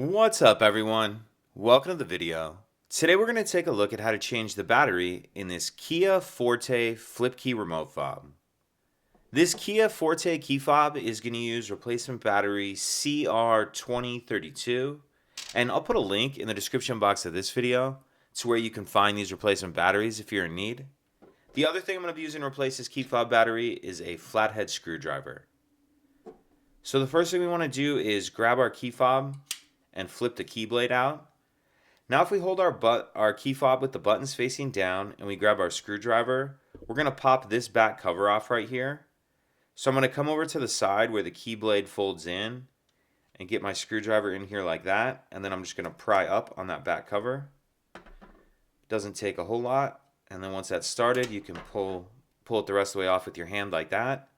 What's up, everyone? Welcome to the video. Today we're going to take a look at how to change the battery in this Kia Forte flip key remote fob. This Kia Forte key fob is going to use replacement battery CR2032, and I'll put a link in the description box of this video to where you can find these replacement batteries if you're in need. The other thing I'm going to be using to replace this key fob battery is a flathead screwdriver. So the first thing we want to do is grab our key fob and flip the key blade out. Now if we hold our key fob with the buttons facing down and we grab our screwdriver, we're going to pop this back cover off right here. So I'm going to come over to the side where the key blade folds in and get my screwdriver in here like that, and then I'm just going to pry up on that back cover. Doesn't take a whole lot, and then once that's started you can pull it the rest of the way off with your hand like that.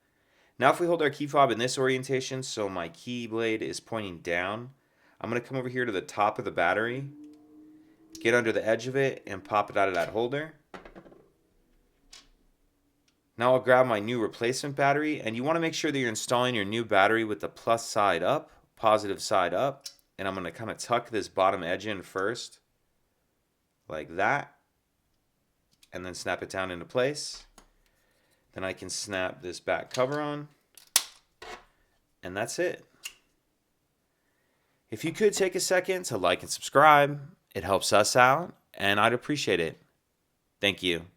Now if we hold our key fob in this orientation so my key blade is pointing down, I'm going to come over here to the top of the battery, get under the edge of it, and pop it out of that holder. Now I'll grab my new replacement battery, and you want to make sure that you're installing your new battery with the plus side up, positive side up, and I'm going to kind of tuck this bottom edge in first, like that, and then snap it down into place. Then I can snap this back cover on, and that's it. If you could take a second to like and subscribe, it helps us out, and I'd appreciate it. Thank you.